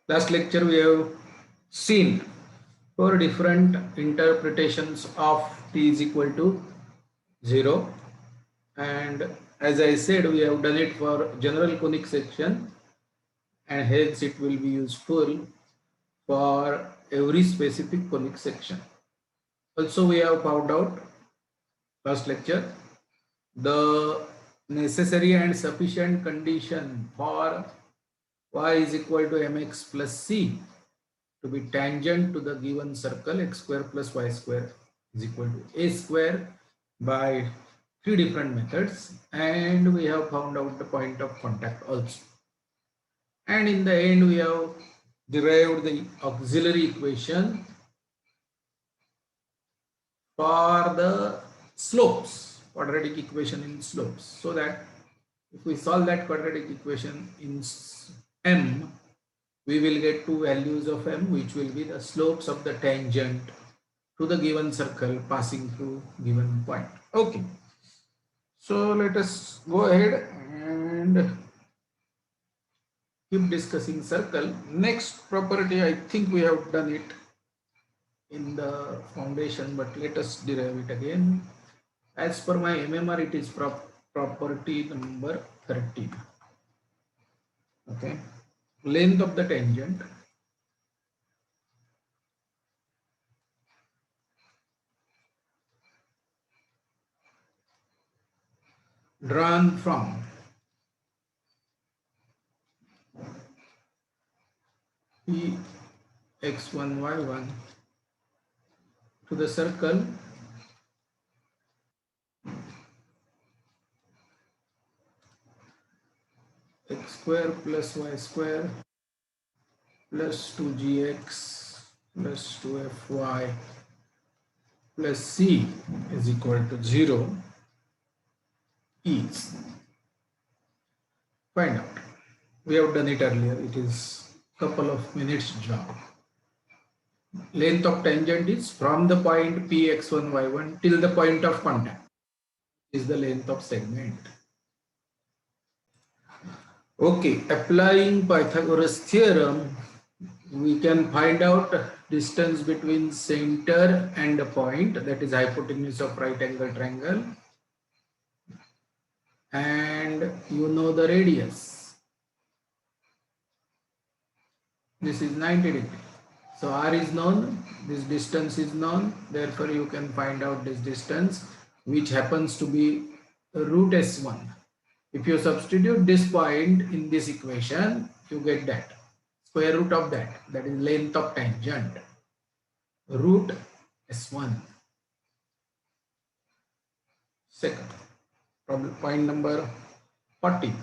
Last lecture we have seen four different interpretations of t is equal to 0, and as I said we have done it for general conic section, and hence it will be useful for every specific conic section. Also we have found out last lecture the necessary and sufficient condition for y is equal to mx plus c to be tangent to the given circle x square plus y square is equal to a square by three different methods, and we have found out the point of contact also. And in the end we have derived the auxiliary equation for the slopes, quadratic equation in slopes, so that if we solve that quadratic equation in M, we will get two values of M, which will be the slopes of the tangent to the given circle passing through given point. Okay, so let us go ahead and keep discussing circle. Next property, I think we have done it in the foundation, but let us derive it again. As per my MMR, it is property number 13. Okay, length of the tangent drawn from P x1 y1 to the circle x square plus y square plus 2gx plus 2fy plus c is equal to 0 is, find out. We have done it earlier. It is couple of minutes job. Length of tangent is from the point P x1 y1 till the point of contact is the length of segment. Okay, applying Pythagoras theorem, we can find out distance between center and a point, that is hypotenuse of right angle triangle, and you know the radius. This is 90 degrees. So r is known, this distance is known, therefore you can find out this distance, which happens to be root s1. If you substitute this point in this equation, you get that square root of that is length of tangent, root s1. Second problem, point number 40.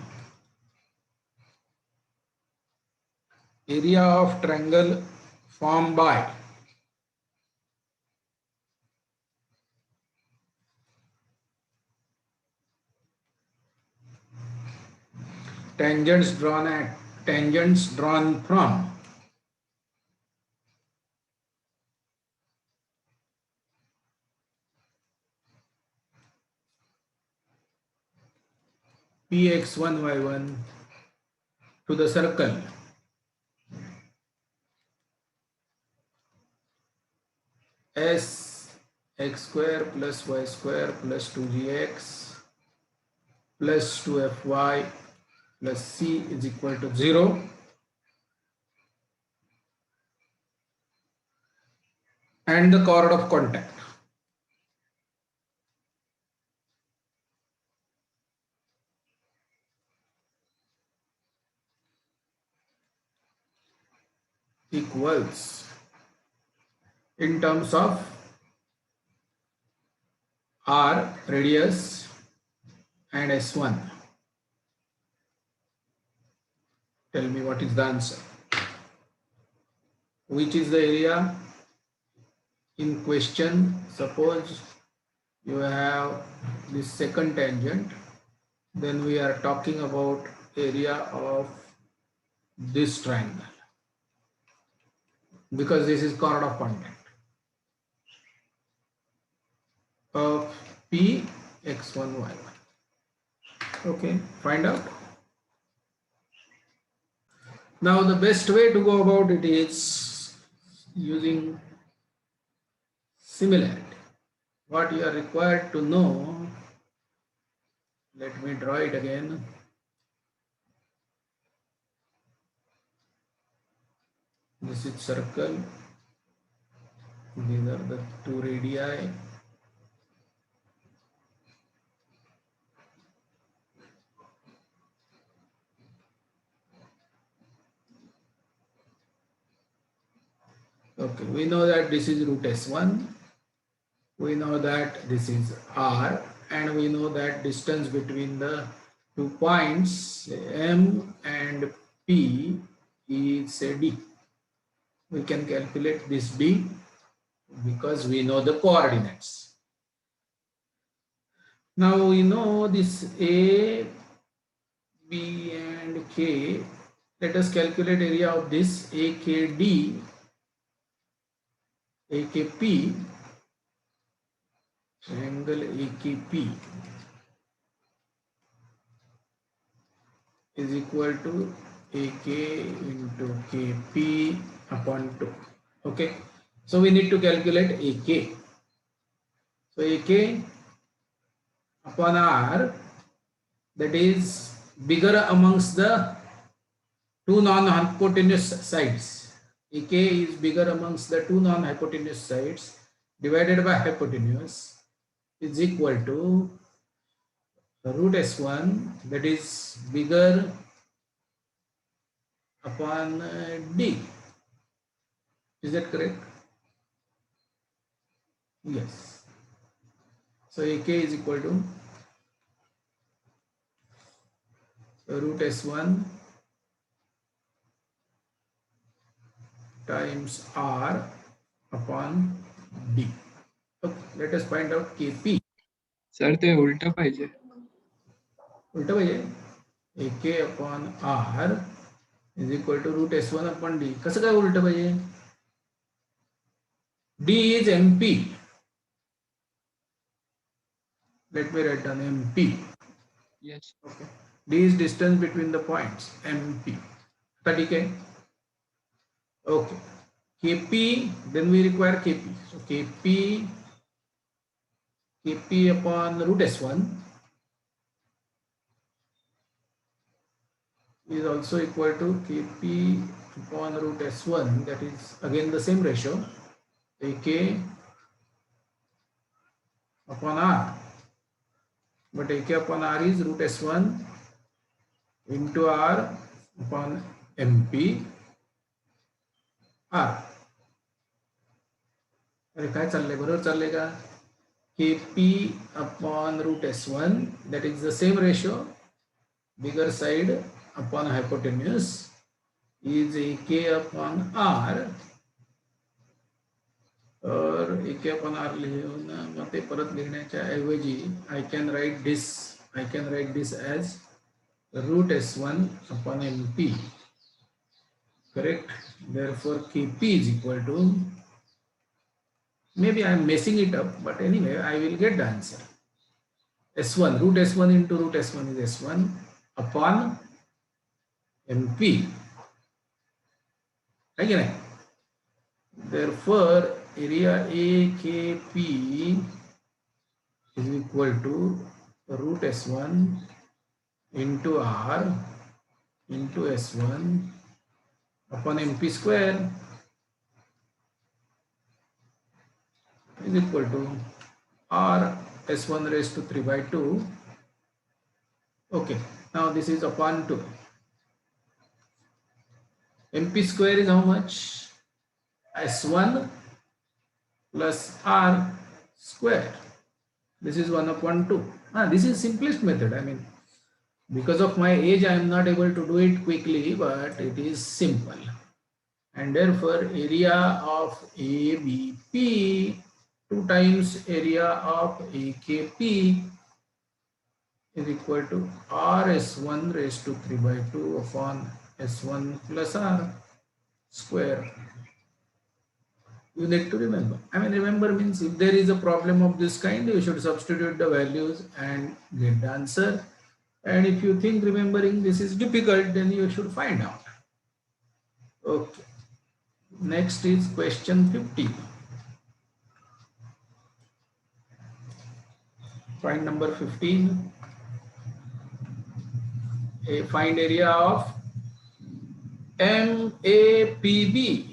Area of triangle formed by tangents drawn from Px1 y1 to the circle S x square plus y square plus 2gx plus 2fy plus c is equal to 0, and the chord of contact. Equals in terms of r radius and s1. Tell me what is the answer. Which is the area in question? Suppose you have this second tangent, then we are talking about area of this triangle, because this is chord of contact of P x1 y1. Okay, find out. Now the best way to go about it is using similarity. What you are required to know, let me draw it again. This is circle. These are the two radii. Okay, we know that this is root S1. We know that this is R, and we know that distance between the 2 points M and P is say D. We can calculate this D because we know the coordinates. Now we know this A, B and K. Let us calculate area of this AKD, AKP, triangle AKP is equal to AK into KP upon 2. Okay, so we need to calculate AK. So AK upon R, that is bigger amongst the two non-hypotenuse sides. AK is bigger amongst the two non-hypotenuse sides divided by hypotenuse is equal to root S1, that is bigger upon D. Is that correct? Yes. So AK is equal to root S1 times R upon D. Okay, let us find out KP. Sir ते उलट पाहिजे. उलट पाहिजे. AK upon R is equal to root S1 upon D. कसं काय उलट पाहिजे? D is MP. Let me write down MP. Yes. Okay. D is distance between the points. MP. आता ठीक आहे. Okay. KP, then we require KP. So KP upon root S1 is also equal to KP upon root S1, that is again the same ratio, AK upon R, but AK upon R is root S1 into R upon MP R. अरे काय चाललंय, बरोबर चाललंय का? KP upon root S1, that is the same ratio, bigger side upon hypotenuse, is AK upon R, or AK upon R लिहून मग ते परत लिखण्याच्या ऐवजी I can write this as root S1 upon MP. Correct? Therefore KP is equal to, maybe I am messing it up, but anyway I will get the answer. S1, root S1 into root S1 is S1 upon MP. Again, therefore area AKP is equal to root S1 into R into S1 upon MP square is equal to R S1 raised to 3 by 2. Okay, now this is upon 2. MP square is how much? S1 plus R square. This is 1 upon 2. This is simplest method. I mean, because of my age, I am not able to do it quickly, but it is simple. And therefore, area of ABP 2 times area of AKP is equal to RS1 raised to 3 by 2 upon S1 plus R square. You need to remember. I mean, remember means if there is a problem of this kind, you should substitute the values and get the answer. And if you think remembering this is difficult, then you should find out. Okay. Next is question 15. Find number 15. Find area of MAPB.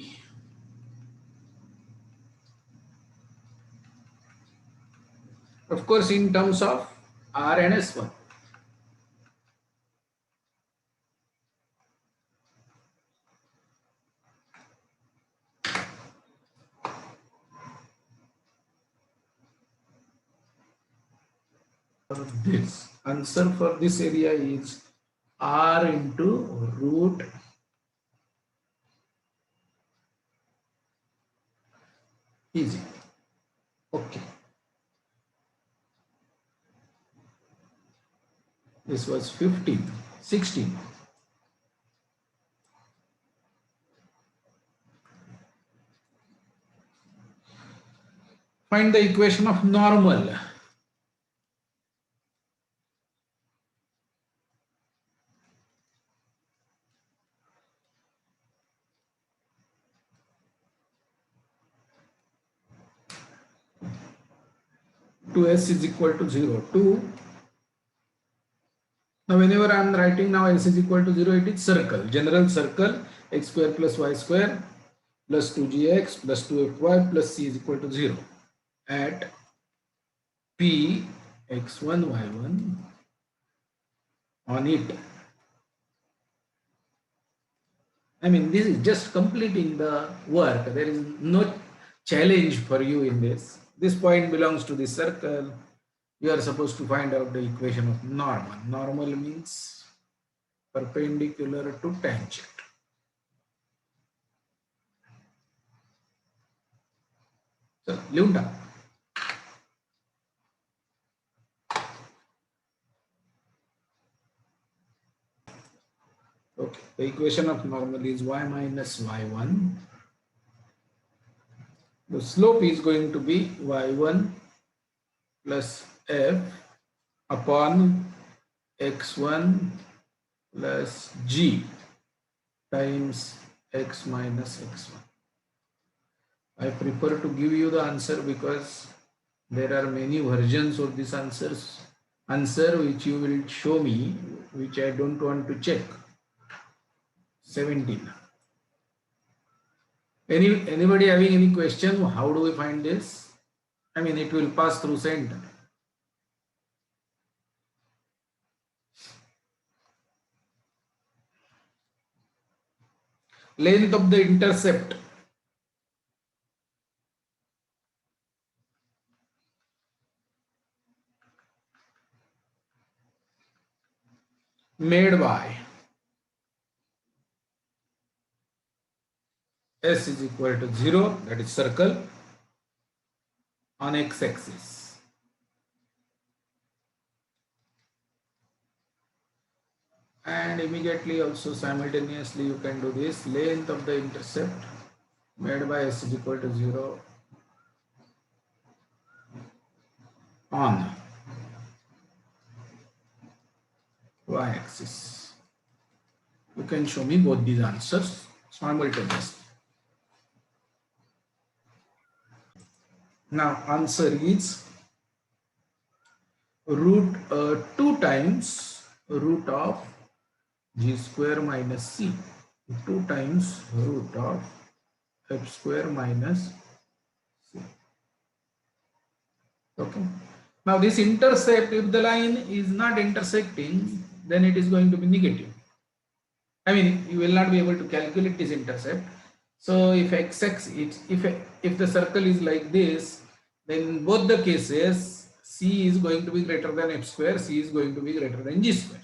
Of course, in terms of R and S1. This answer for this area is R into root easy. Okay. This was 15. 16. Find the equation of normal. To S is equal to 0. 2. Now whenever I am writing now S is equal to 0, it is circle. General circle x square plus y square plus 2gx plus 2fy plus c is equal to 0 at p x1 y1 on it. I mean, this is just completing the work. There is no challenge for you in this. This point belongs to the circle. You are supposed to find out the equation of normal. Normal means perpendicular to tangent. So, लिहून टाक. Okay, the equation of normal is y minus y1. The slope is going to be y1 plus f upon x1 plus g times x minus x1. I prefer to give you the answer because there are many versions of this answer which you will show me, which I don't want to check. 17. Anybody having any question? How do we find this? I mean, it will pass through center. Length of the intercept made by S is equal to 0, that is circle, on x-axis. And immediately also simultaneously you can do this. Length of the intercept made by S is equal to 0 on y-axis. You can show me both these answers simultaneously. Now answer is root 2 times root of g square minus c, 2 times root of f square minus c. Okay. Now this intercept, if the line is not intersecting, then it is going to be negative. I mean, you will not be able to calculate this intercept. So if if the circle is like this, then in both the cases c is going to be greater than f square, c is going to be greater than g square.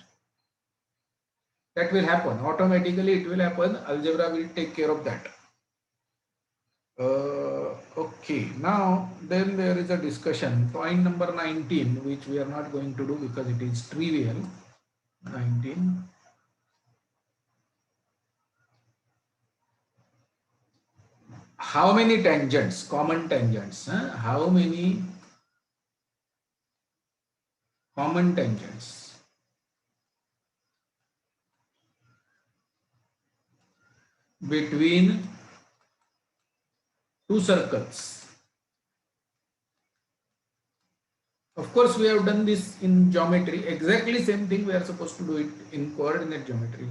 That will happen automatically. It will happen. Algebra will take care of that. Okay, now then there is a discussion. Point number 19, which we are not going to do because it is trivial. 19. How many tangents, common tangents? How many common tangents between two circles. Of course, we have done this in geometry. Exactly same thing we are supposed to do it in coordinate geometry.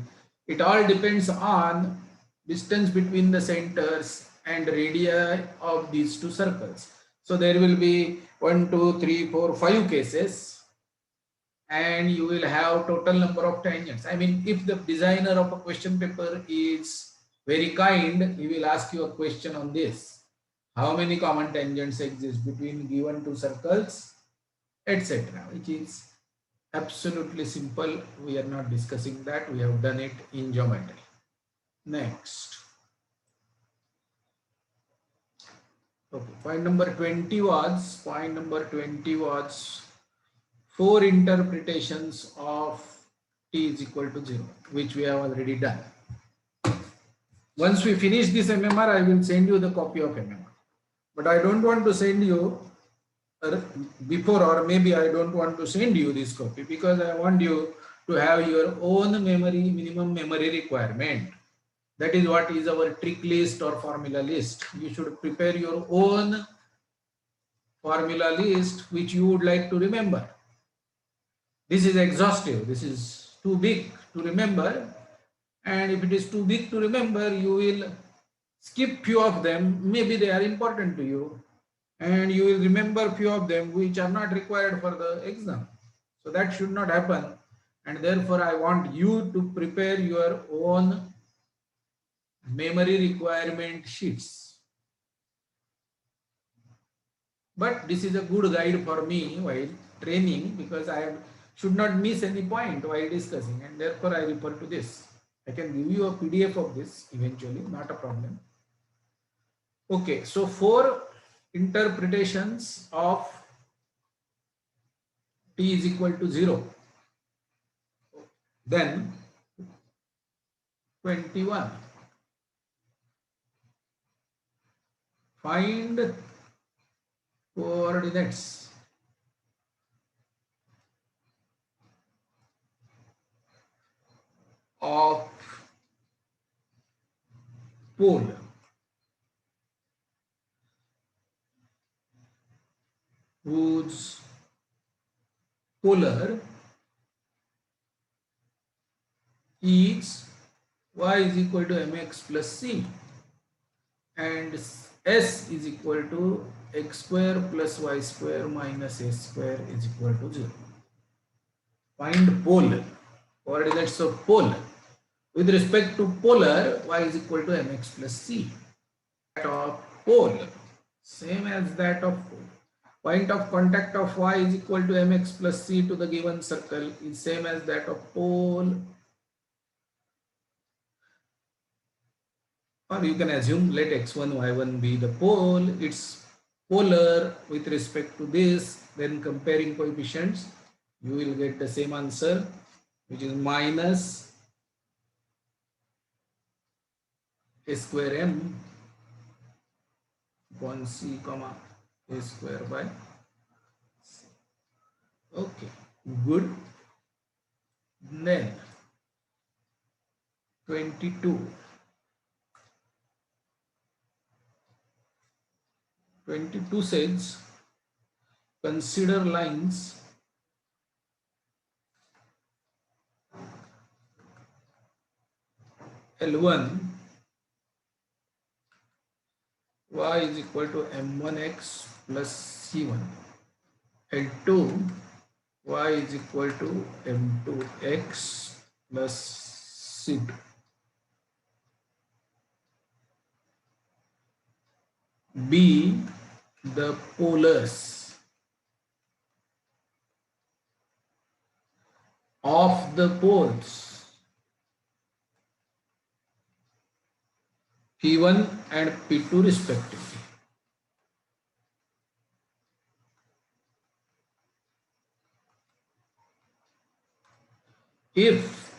It all depends on distance between the centers and radii of these two circles. So there will be 1, 2, 3, 4, 5 cases, and you will have total number of tangents. I mean, if the designer of a question paper is very kind, he will ask you a question on this. How many common tangents exist between given two circles, etc., which is absolutely simple. We are not discussing that. We have done it in geometry. Next. Okay, point number 20 was four interpretations of t is equal to 0, which we have already done. Once we finish this MMR, I will send you the copy of MMR. But I don't want to send you before, or maybe I don't want to send you this copy because I want you to have your own memory, minimum memory requirement. That is what is our trick list or formula list. You should prepare your own formula list which you would like to remember. This is exhaustive. This is too big to remember. And if it is too big to remember, you will skip few of them. Maybe they are important to you. And you will remember few of them which are not required for the exam. So that should not happen. And therefore, I want you to prepare your own memory requirement sheets. But this is a good guide for me while training because I should not miss any point while discussing, and therefore I refer to this. I can give you a PDF of this eventually, not a problem. Okay, so four interpretations of t is equal to 0. Then 21. Find coordinates of pole whose polar is y is equal to mx plus c and s is equal to x square plus y square minus s square is equal to 0. Find pole, coordinates of pole. With respect to polar, y is equal to mx plus c. That of pole, same as that of pole. Point of contact of y is equal to mx plus c to the given circle is same as that of pole. Or you can assume let x1, y1 be the pole. It's polar with respect to this. Then comparing coefficients, you will get the same answer, which is minus a square m upon c comma a square by c. Okay, good. Then 22. 22 says consider lines L1 y is equal to m1x plus c1, L2 y is equal to m2x plus c2. Be the polars of the poles P1 and P2 respectively. If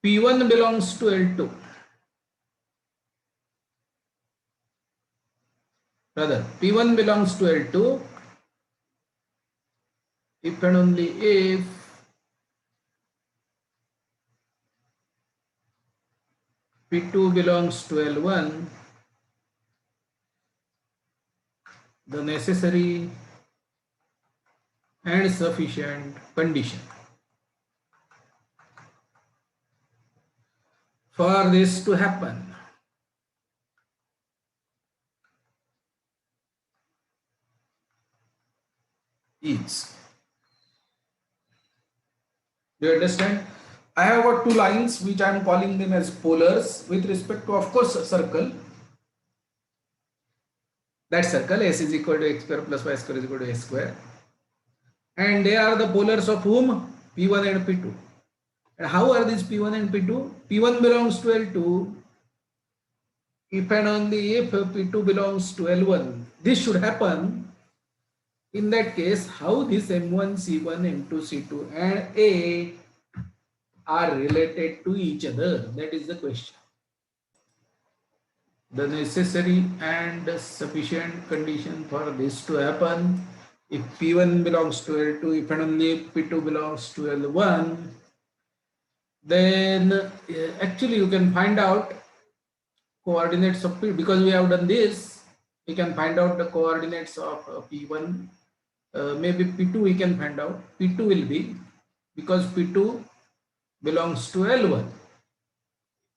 P1 belongs to L2, rather P1 belongs to L2 if and only if P2 belongs to L1, the necessary and sufficient condition for this to happen is, do you understand? I have got two lines which I am calling them as polars with respect to, of course, a circle. That circle S is equal to x square plus y square is equal to a square. And they are the polars of whom? P1 and P2. And how are these P1 and P2? P1 belongs to L2 if and only if P2 belongs to L1. This should happen. In that case, how this M1, C1, M2, C2 and A are related to each other? That is the question. The necessary and sufficient condition for this to happen, if P1 belongs to L2, if and only if P2 belongs to L1, then actually you can find out coordinates of P, because we have done this, we can find out the coordinates of P1, maybe P2 we can find out. P2 will be, because P2 belongs to L1.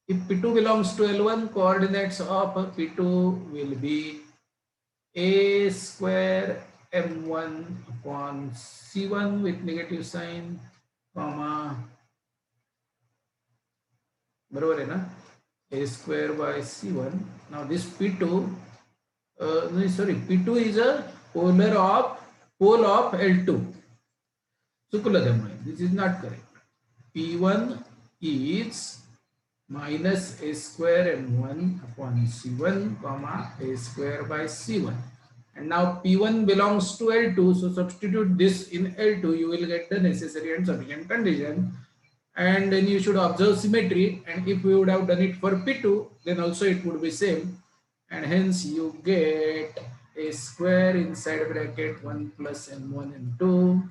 If P2 belongs to L1, coordinates of P2 will be a square m1 upon c1 with negative sign, comma, बरोबर है ना, a square by c1. Now this P2, no, sorry, P2 is a pole of L2. This is not correct. P1 is minus a square m1 upon c1 comma a square by c1, and now P1 belongs to L2, so substitute this in L2, you will get the necessary and sufficient condition, and then you should observe symmetry, and if we would have done it for P2 then also it would be same, and hence you get a square inside bracket 1 plus m1 m2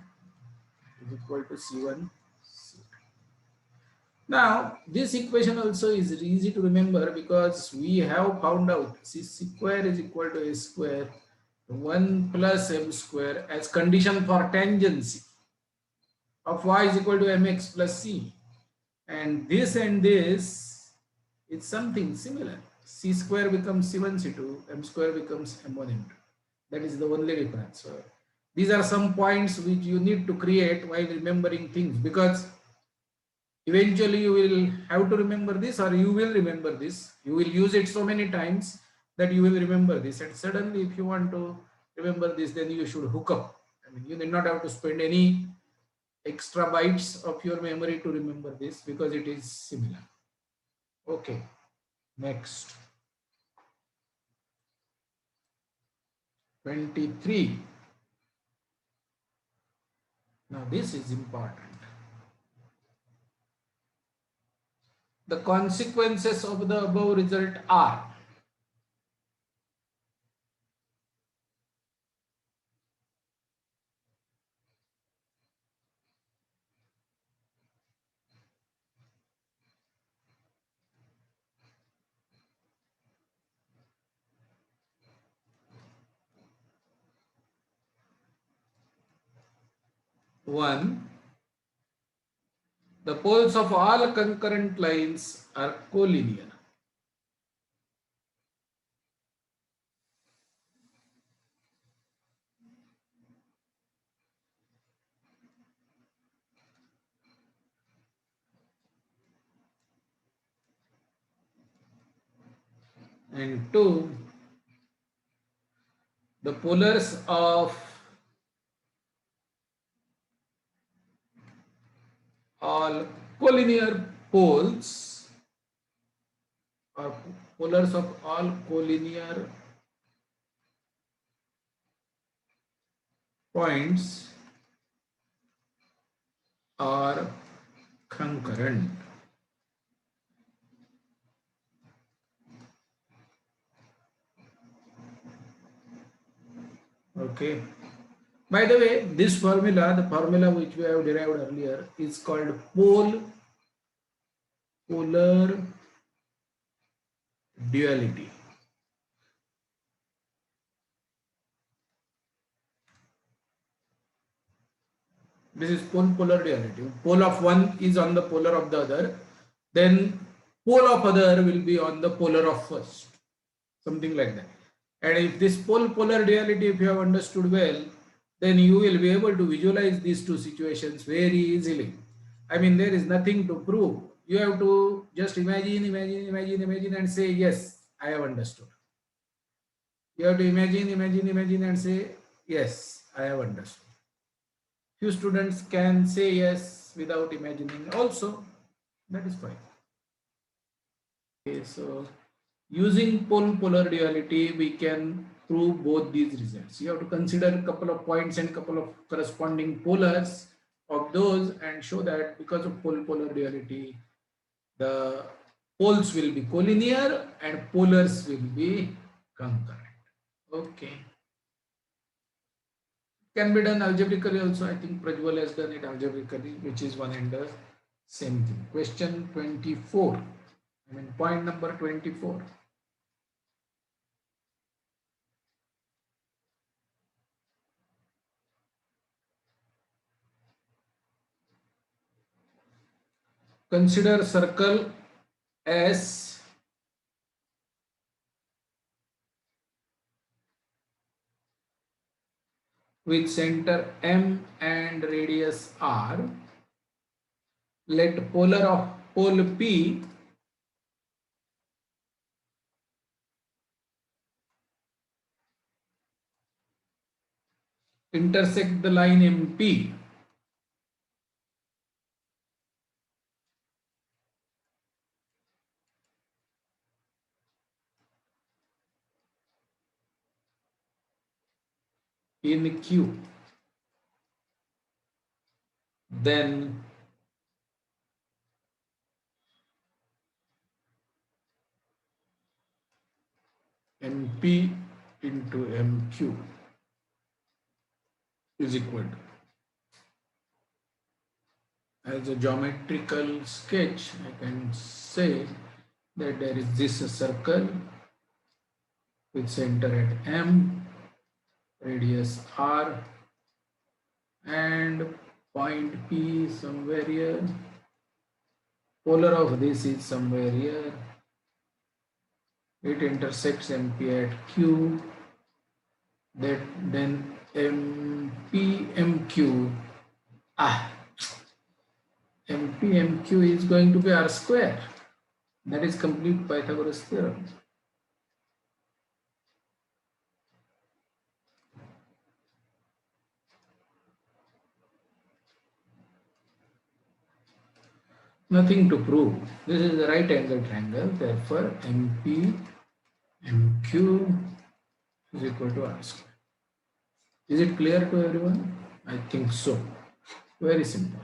is equal to c1. Now, this equation also is easy to remember because we have found out c square is equal to a square 1 plus m square as condition for tangency of y is equal to mx plus c. And this is something similar. C square becomes c1 c2, m square becomes m1 m2. That is the only difference. So these are some points which you need to create while remembering things, because eventually you will have to remember this, or you will remember this. You will use it so many times that you will remember this. And suddenly if you want to remember this, then you should hook up. I mean, you need not have to spend any extra bytes of your memory to remember this because it is similar. Okay, next. 23. Now this is important. The consequences of the above result are: one, the poles of all concurrent lines are collinear. And two, the polars of all collinear poles, or polars of all collinear points are concurrent. Okay. By the way, this formula, the formula which we have derived earlier, is called polar duality. This is polar duality. Pole of one is on the polar of the other, then pole of other will be on the polar of first, something like that. And if this polar duality, if you have understood well, then you will be able to visualize these two situations very easily. I mean, there is nothing to prove. You have to just imagine and say, yes, I have understood. You have to imagine and say, yes, I have understood. Few students can say yes without imagining also. That is fine. Okay, so using polar duality, we can prove both these results. You have to consider a couple of points and couple of corresponding polars of those and show that because of polar duality, the poles will be collinear and polars will be concurrent. Okay. Can be done algebraically also. I think Prajwal has done it algebraically, which is one and the same thing. Question 24. I mean, point number 24. Consider circle S with center M and radius R. Let polar of pole P intersect the line MP in Q. Then MP into MQ is equal to, as a geometrical sketch, I can say that there is this circle with center at M, radius R, and point P somewhere here. Polar of this is somewhere here. It intersects MP at Q. That then MP MQ. MP MQ is going to be R square. That is complete Pythagoras theorem. Nothing to prove. This is the right angle triangle. Therefore, MP MQ is equal to R square. Is it clear to everyone? I think so. Very simple.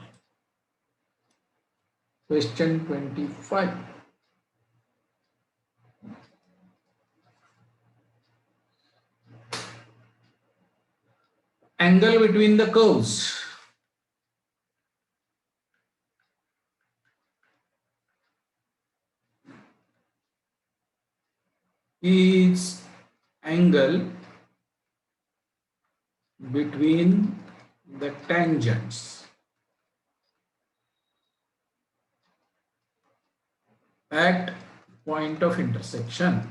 Question 25. Angle between the curves is angle between the tangents at point of intersection.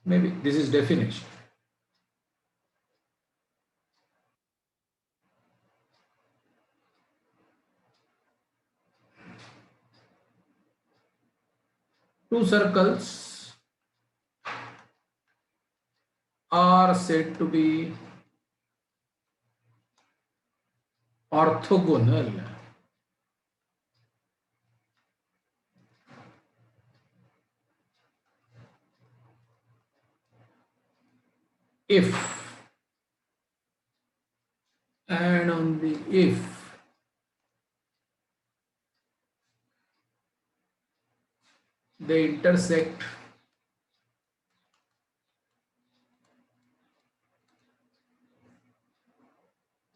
Maybe this is definition. Two circles are said to be orthogonal if and only if they intersect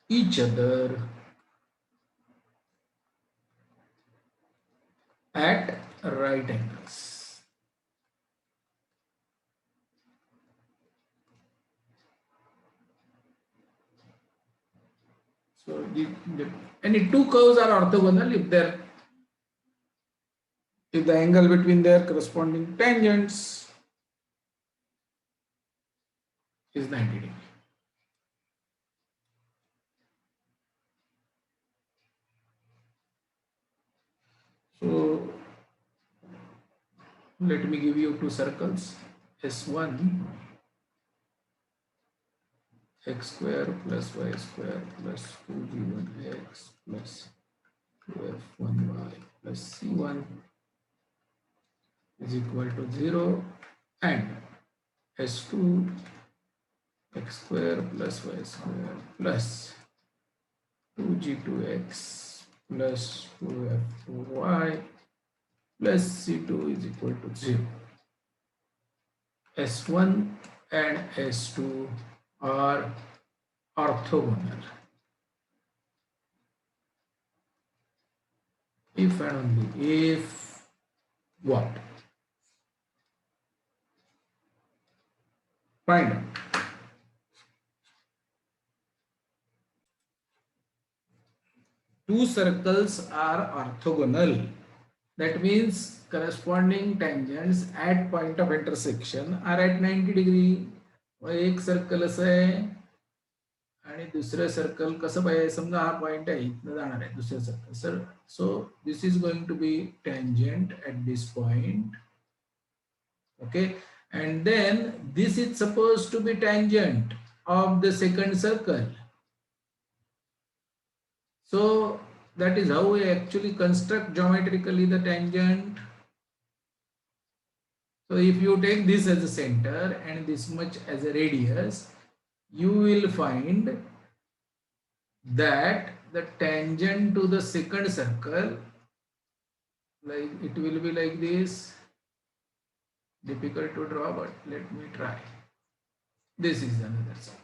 each other at right angles. So any two curves are orthogonal if the angle between their corresponding tangents is 90 degree. So let me give you two circles. S1 x square plus y square plus 2g1x plus 2f1y plus c1 is equal to 0, and s2 x square plus y square plus 2g2x plus 2f2y plus c2 is equal to 0. S1 and S2 are orthogonal if and only if what? Find out. Two circles are orthogonal. That means corresponding tangents at point of intersection are at 90 degree. एक circle असं आहे आणि दुसरं circle कसं पाहिजे, समजा हा point आहे, इथनं जाणार आहे दुसरं circle. Sir so this is going to be tangent at this point. Okay, and then this is supposed to be tangent of the second circle. So that is how we actually construct geometrically the tangent. So if you take this as a center and this much as a radius, you will find that the tangent to the second circle, like it will be like this. Difficult to draw, but let me try. This is another side.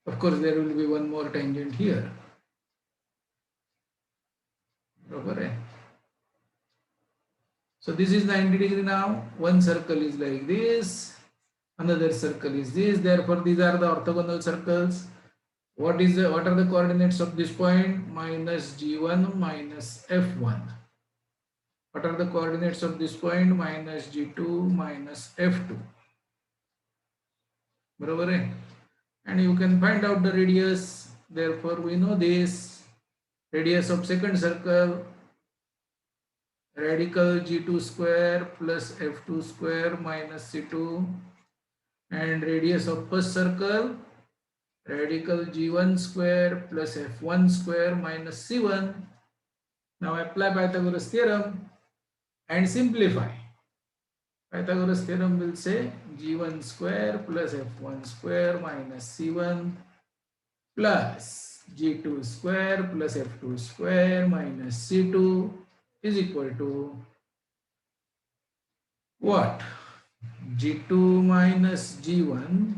Of course, there will be one more tangent here. Proper. So this is 90 degree now. One circle is like this, another circle is this. Therefore, these are the orthogonal circles. What are the coordinates of this point? Minus g1 minus f1. What are the coordinates of this point? Minus g2 minus f2. Barabar. And you can find out the radius. Therefore, we know this radius of second circle, radical g2 square plus f2 square minus c2, and radius of first circle, radical g1 square plus f1 square minus c1. Now apply Pythagoras theorem and simplify. Pythagoras theorem will say g1 square plus f1 square minus c1 plus g2 square plus f2 square minus c2 is equal to what? G2 minus G1,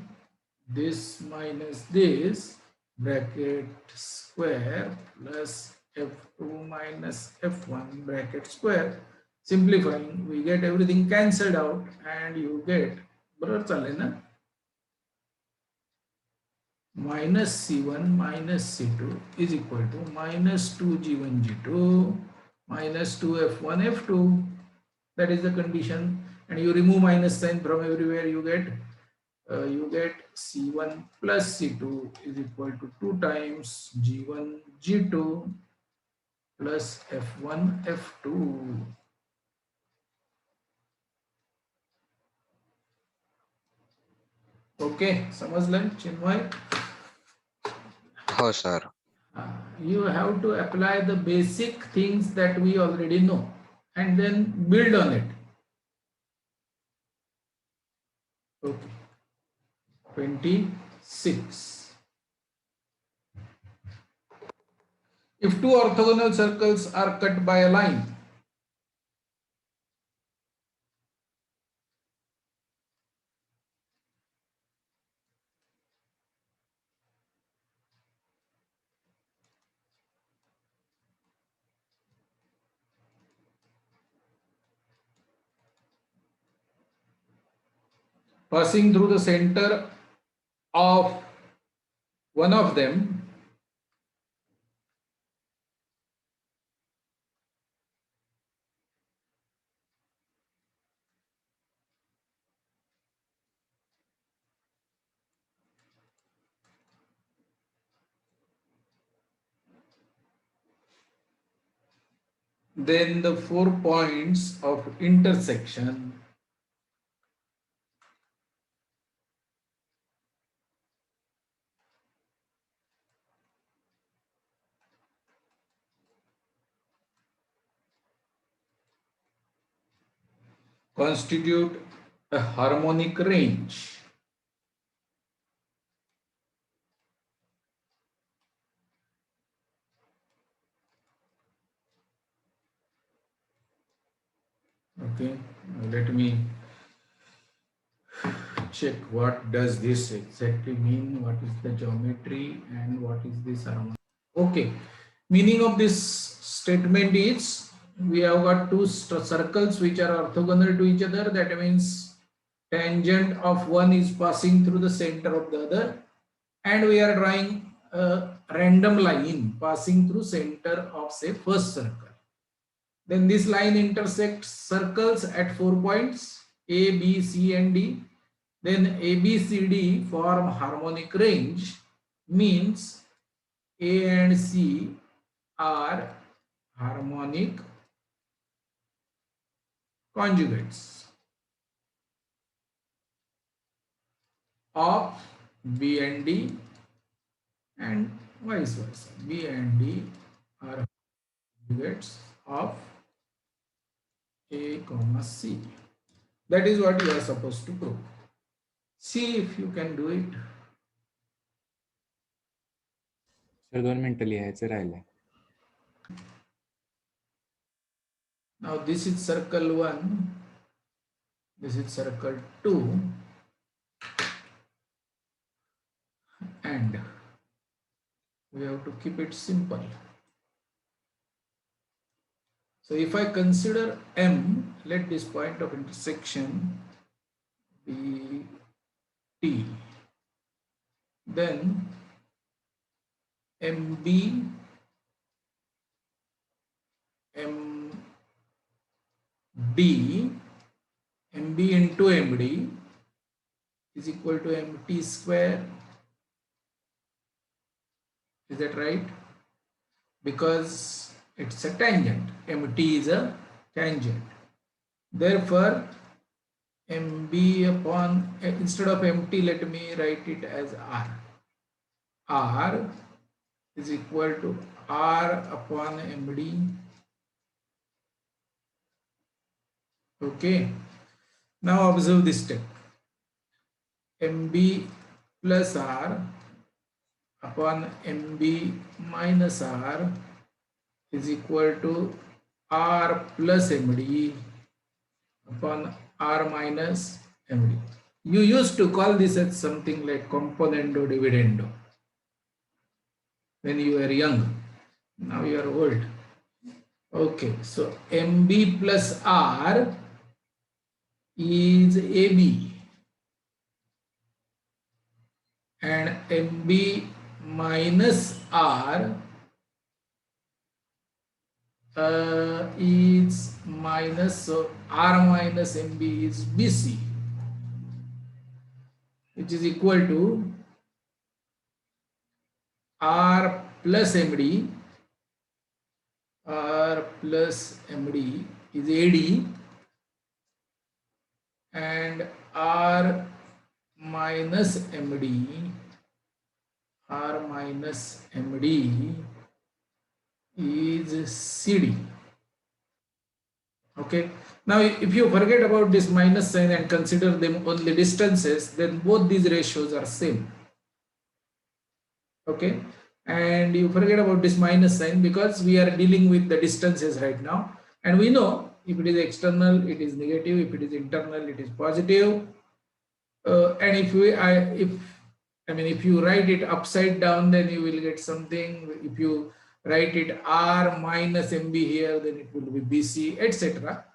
this minus this, bracket square, plus F2 minus F1 bracket square. Simplifying, we get everything cancelled out and you get minus C1 minus C2 is equal to minus 2G1 G2 minus 2F1 F2. That is the condition, and you remove minus sign from everywhere, you get C1 plus C2 is equal to 2 times G1 G2 plus F1 F2. Okay, समजलं चिन्मय? हो sir. You have to apply the basic things that we already know and then build on it. Okay. 26. If two orthogonal circles are cut by a line, passing through the center of one of them, then the 4 points of intersection constitute a harmonic range. Okay, let me check what does this exactly mean, what is the geometry and what is this harmonic. Okay, meaning of this statement is we have got two circles which are orthogonal to each other. That means tangent of one is passing through the center of the other, and we are drawing a random line passing through center of say first circle. Then this line intersects circles at 4 points A, B, C and D. Then A, B, C, D form harmonic range, means A and C are harmonic conjugates of B and D, and vice versa. B and D are conjugates of A, comma C. That is what you are supposed to prove. See if you can do it. Sir 2 मिनिटं लिहायचं राहिलंय. Now this is circle 1, this is circle 2, and we have to keep it simple. So if I consider M, let this point of intersection be T, then MB, MD, MB into MD is equal to MT square. Is that right? Because it's a tangent. MT is a tangent. Therefore, MB upon, instead of MT, let me write it as R. R is equal to R upon MD. Okay. Now observe this step. MB plus R upon MB minus R is equal to R plus MD upon R minus MD. You used to call this as something like componendo dividendo when you were young. Now you are old. Okay, so MB plus R is AB and MB minus R is minus, so R minus MB is BC, which is equal to R plus MD. R plus MD is AD and R minus MD, R minus MD is CD. Okay. Now, if you forget about this minus sign and consider them only distances, then both these ratios are same. Okay. And you forget about this minus sign because we are dealing with the distances right now. And we know if it is external, it is negative. If it is internal, it is positive. And if you write it upside down, then you will get something. If you write it R minus MB here, then it will be BC, etc.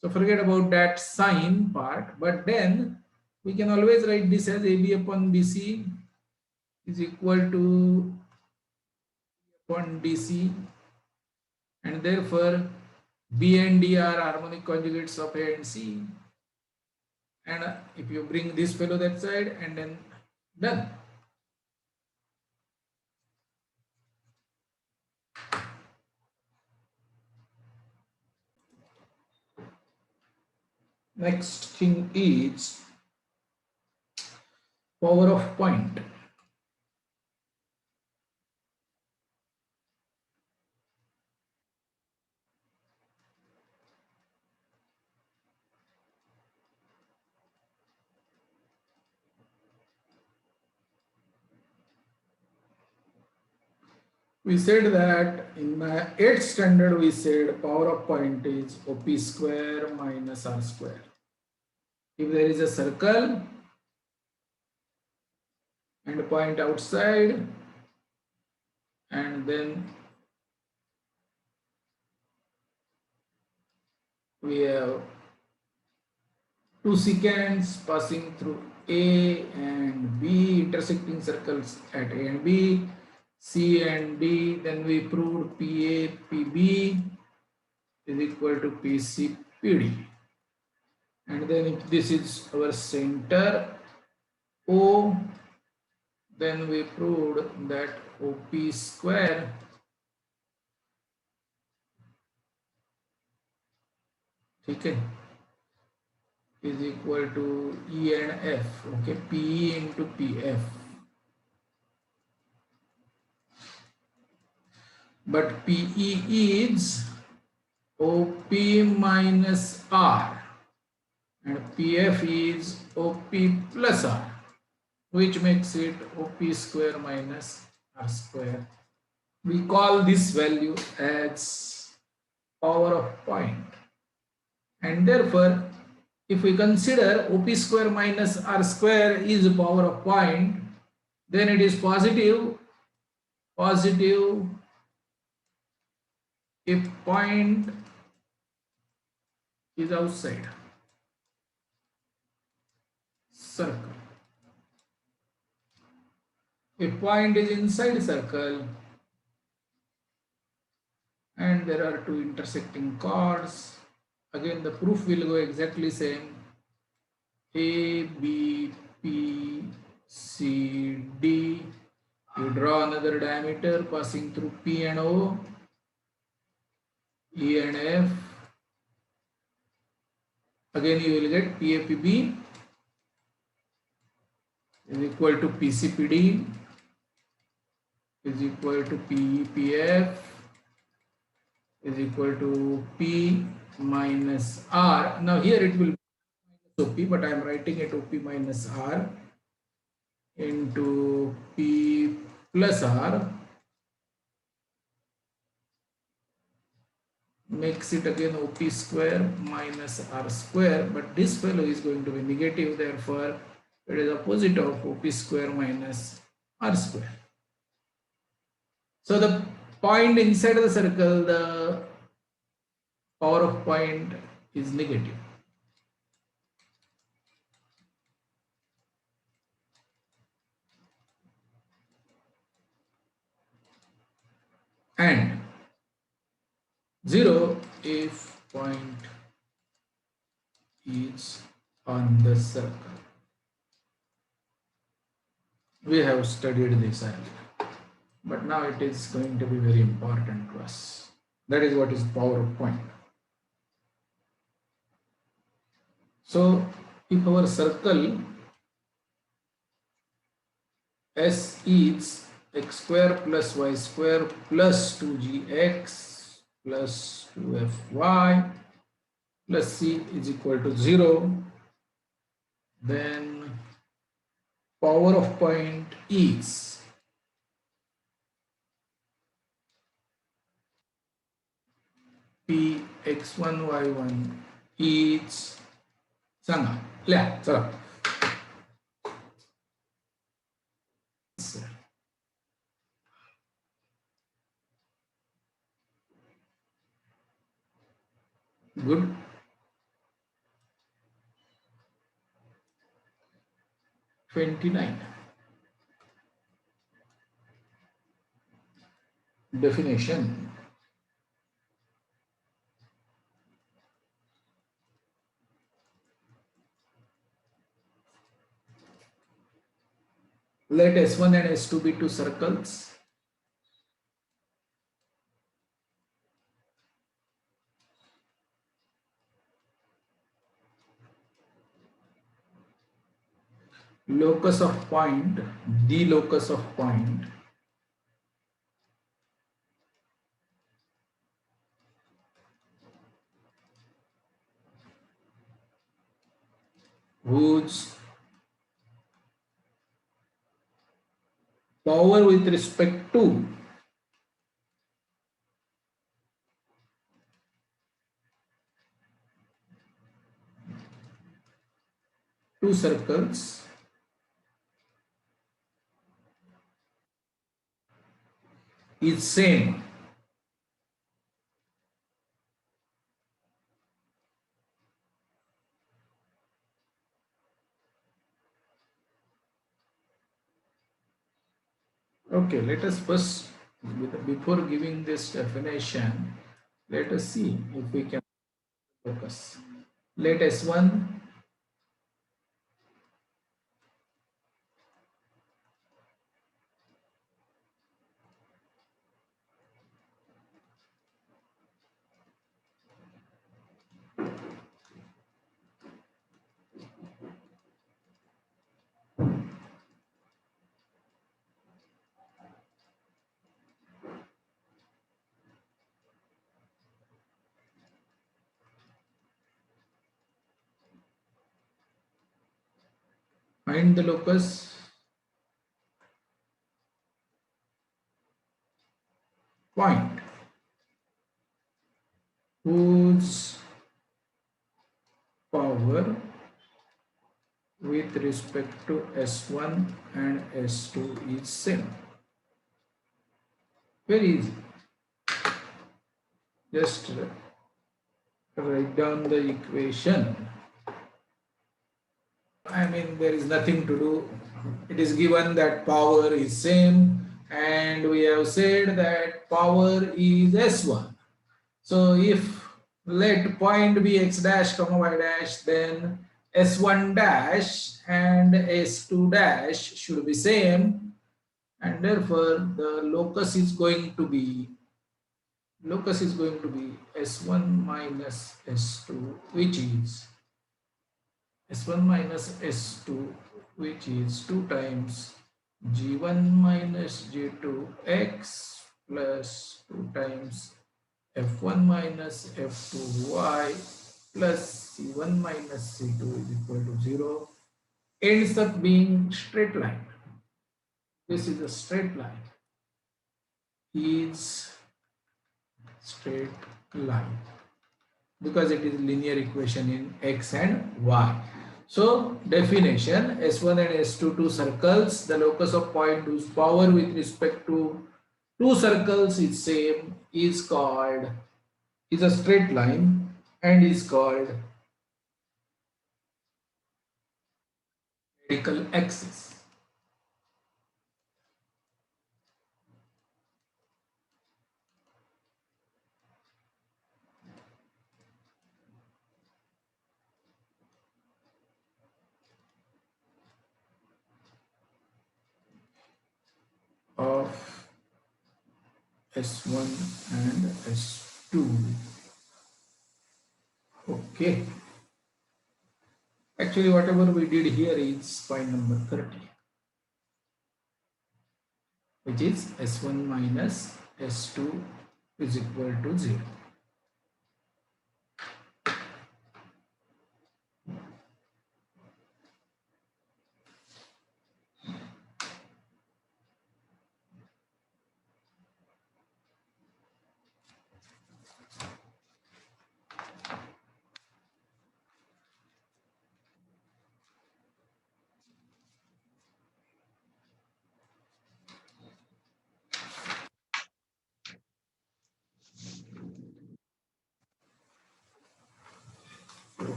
So forget about that sign part. But then We can always write this as AB upon BC is equal to upon DC, and therefore B and D are harmonic conjugates of A and C. And if you bring this fellow that side, and then done. Next thing is power of point. We said that in my 8th standard we said power of point is OP square minus R square. If there is a circle and a point outside, and then we have two seconds passing through A and B, intersecting circles at A and B, C and D, then we proved PA, PB is equal to PC, PD. And then if this is our center O, then we proved that OP square okay, is equal to E and F, okay, PE into PF. But PE is OP minus R and PF is OP plus R, which makes it OP square minus R square. We call this value as power of point, and therefore if we consider OP square minus R square is power of point, then it is positive if point is outside circle. If point is inside circle and there are two intersecting chords, again the proof will go exactly same. A, B, P, C, D. You draw another diameter passing through P and O, E and F. Again you will get PAPB is equal to PCPD is equal to PEPF is equal to P minus R. Now here it will be OP, but I am writing it OP minus R into P plus R, makes it again OP square minus R square, but this fellow is going to be negative, therefore it is opposite of OP square minus R square. So the point inside the circle, the power of point is negative. And 0 if point is on the circle. We have studied this earlier, but now it is going to be very important to us. That is what is power of point. So if our circle S is x square plus y square plus 2gx plus 2fy plus c is equal to 0, then power of point is p x1 y1 is सांगा लिहा चला good. 29. Definition. Let S1 and S2 be two circles. Locus of point, the locus of point whose power with respect to two circles is same. Okay, let us first, before giving this definition, let us see if we can focus. Let S1 find the locus point whose power with respect to S1 and S2 is same. Very easy. Just write down the equation. I mean, there is nothing to do. It is given that power is same, and we have said that power is S1. So if let point be x dash comma y dash, then S1 dash and S2 dash should be same, and therefore the locus is going to be S1 minus S2, which is S1 minus S2, which is 2 times G1 minus G2 x plus 2 times F1 minus F2 y plus C1 minus C2 is equal to 0, ends up being straight line. This is a straight line. Is straight line because it is linear equation in x and y. So definition: S1 and S2 two circles, the locus of point whose power with respect to two circles is same is a straight line and is called radical axis of S1 and S2. Okay. Actually, whatever we did here is point number 30, which is S1 minus S2 is equal to 0.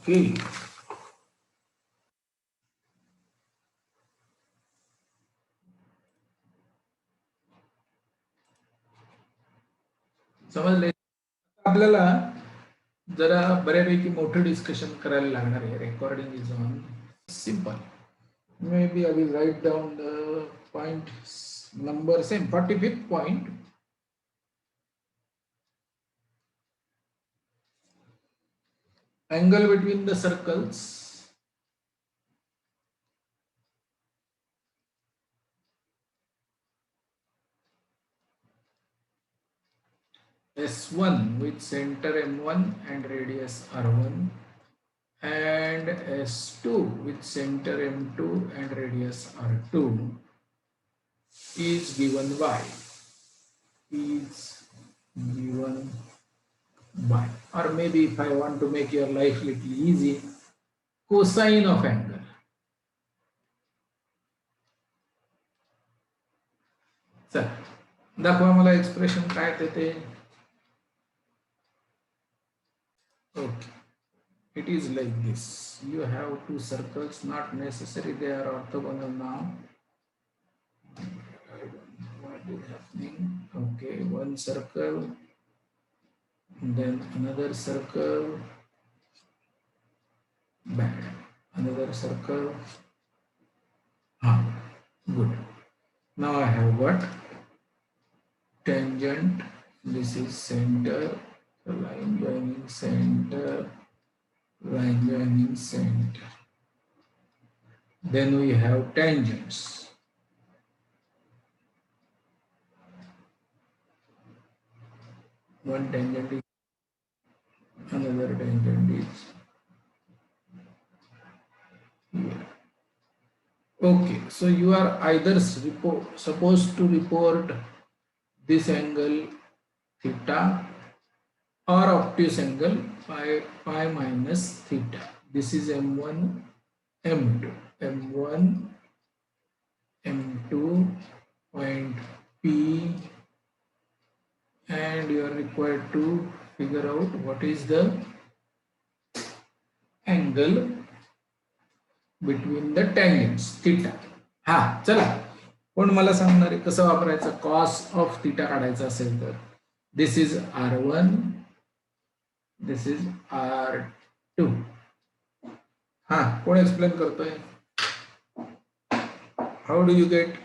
Okay. समजले? आपल्याला जरा बऱ्यापैकी मोठं discussion करायला लागणार आहे. Recording is on. Simple. Maybe I will write down the point number, same 45th point. Angle between the circles S1 with center M1 and radius R1 and S2 with center M2 and radius R2 is given by or maybe if I want to make your life little easy, cosine of angle. Sir, दाखवा मला expression काय ते. Okay, it is like this. You have two circles, not necessary they are orthogonal now. I don't know what is happening. Okay, one circle, then another circle, bad. Another circle. Good. Now I have got tangent. This is center. So line joining center. Line joining center. Then we have tangents. One tangent is another tangent is here. Okay, so you are either supposed to report this angle theta or obtuse angle pi minus theta. This is M1, M2. M1, M2 point P, and you are required to figure out what is the angle between the tangents theta. हा चला, कोण मला सांगणार आहे कसं वापरायचं cos of theta काढायचं असेल तर. This is R1, this is R2. हा कोण एक्सप्लेन करतोय? How do you get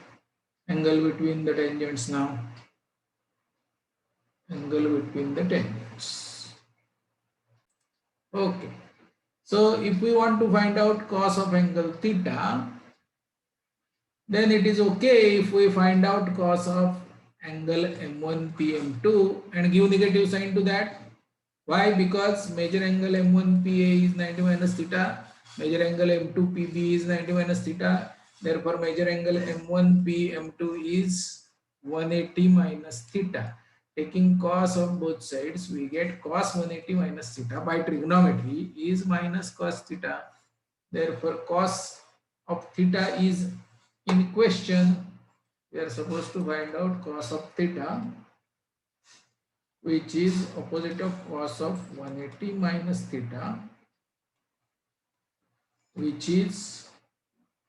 angle between the tangents now? Angle between the tangents. Okay. So if we want to find out cos of angle theta, then it is okay if we find out cos of angle M1 PM2 and give negative sign to that. Why? Because major angle M1 PA is 90 minus theta, major angle M2 PB is 90 minus theta. Therefore, major angle M1 PM2 is 180 minus theta. Taking cos of both sides, we get cos 180 minus theta by trigonometry is minus cos theta. Therefore, cos of theta is in question. We are supposed to find out cos of theta, which is opposite of cos of 180 minus theta, which is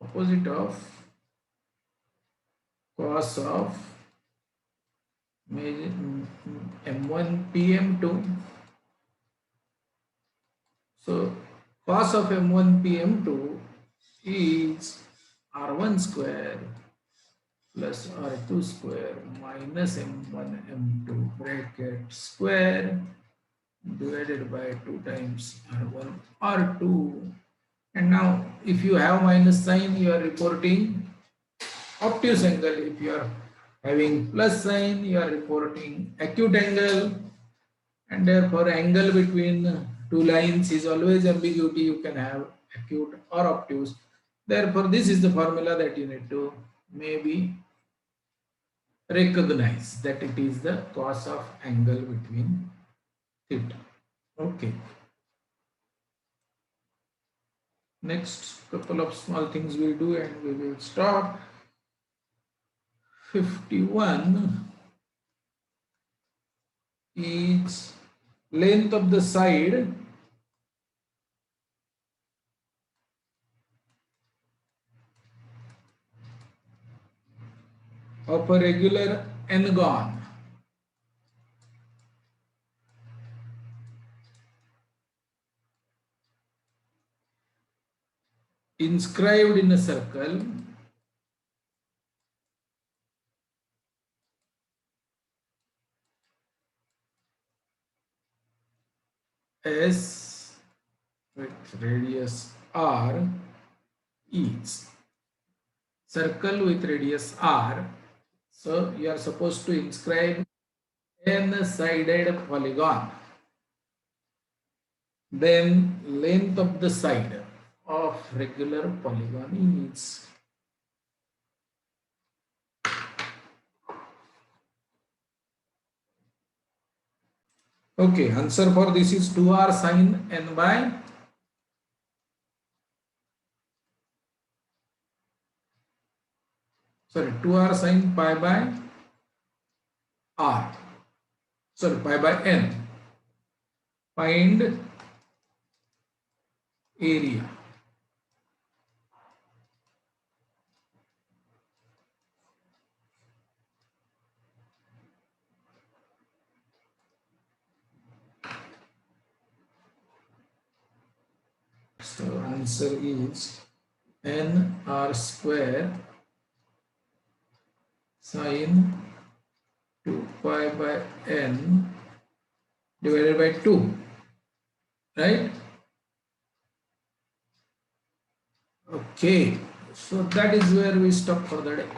opposite of cos of M1 PM2. So cos of M1 PM2 is R1 square plus R2 square minus M1 M2 bracket square divided by 2 times R1 R2. And now if you have minus sign, you are reporting obtuse angle. If you are having plus sign, you are reporting acute angle, and therefore angle between two lines is always ambiguity. You can have acute or obtuse. Therefore, this is the formula that you need to maybe recognize, that it is the cos of angle between theta. Okay. Next couple of small things we'll do and we will stop. 51 is length of the side of a regular n-gon. inscribed in a circle S with radius R is circle with radius R. So you are supposed to inscribe n-sided polygon. Then length of the side of regular polygon is okay. Answer for this is 2r sine n by sorry 2r sine pi by r. Sorry, pi by n. Find area. So answer is n r square sine 2 pi by n divided by 2, right? Okay, so that is where we stop for the day.